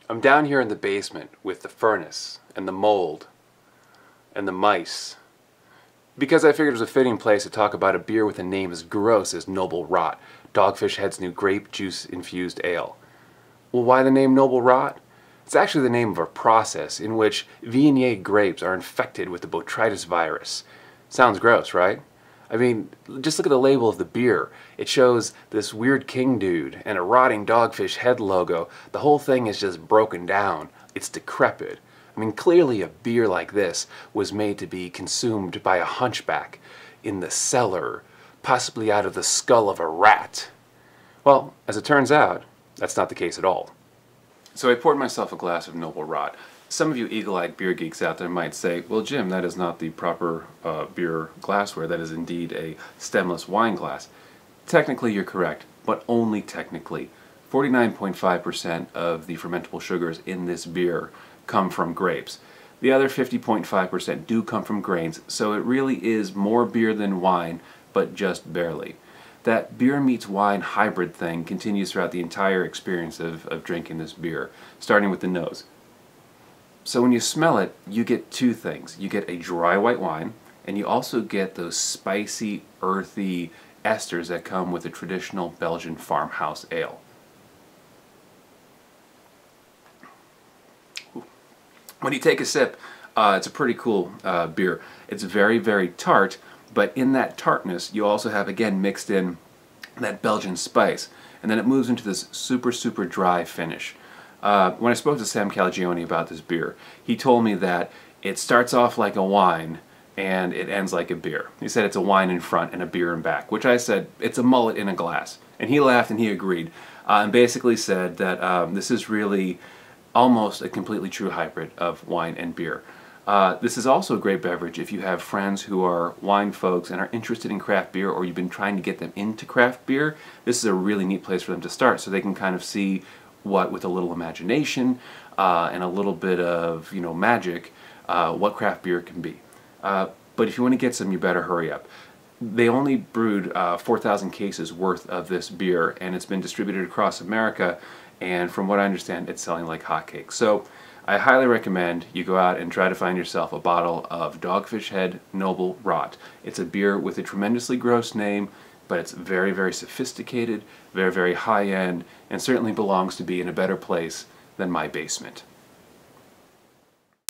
I'm down here in the basement with the furnace and the mold and the mice because I figured it was a fitting place to talk about a beer with a name as gross as Noble Rot, Dogfish Head's new grape juice infused ale. Well, why the name Noble Rot? It's actually the name of a process in which Viognier grapes are infected with the botrytis virus. Sounds gross, right? I mean, just look at the label of the beer. It shows this weird king dude and a rotting Dogfish Head logo. The whole thing is just broken down. It's decrepit. I mean, clearly a beer like this was made to be consumed by a hunchback in the cellar, possibly out of the skull of a rat. Well, as it turns out, that's not the case at all. So I poured myself a glass of Noble Rot. Some of you eagle-eyed beer geeks out there might say, well, Jim, that is not the proper beer glassware. That is indeed a stemless wine glass. Technically, you're correct, but only technically. 49.5% of the fermentable sugars in this beer come from grapes. The other 50.5% do come from grains, so it really is more beer than wine, but just barely. That beer meets wine hybrid thing continues throughout the entire experience of drinking this beer, starting with the nose. So when you smell it, you get two things. You get a dry white wine, and you also get those spicy, earthy esters that come with a traditional Belgian farmhouse ale. When you take a sip, it's a pretty cool beer. It's very, very tart, but in that tartness, you also have, again, mixed in that Belgian spice, and then it moves into this super, super dry finish. When I spoke to Sam Calagione about this beer, he told me that it starts off like a wine and it ends like a beer. He said it's a wine in front and a beer in back, which I said, it's a mullet in a glass. And he laughed and he agreed, and basically said that this is really almost a completely true hybrid of wine and beer. This is also a great beverage if you have friends who are wine folks and are interested in craft beer, or you've been trying to get them into craft beer. This is a really neat place for them to start, so they can kind of see what, with a little imagination and a little bit of, magic, what craft beer can be. But if you want to get some, you better hurry up. They only brewed 4,000 cases worth of this beer, and it's been distributed across America, and from what I understand, it's selling like hotcakes. So I highly recommend you go out and try to find yourself a bottle of Dogfish Head Noble Rot. It's a beer with a tremendously gross name, but it's very, very sophisticated, very, very high-end, and certainly belongs to be in a better place than my basement.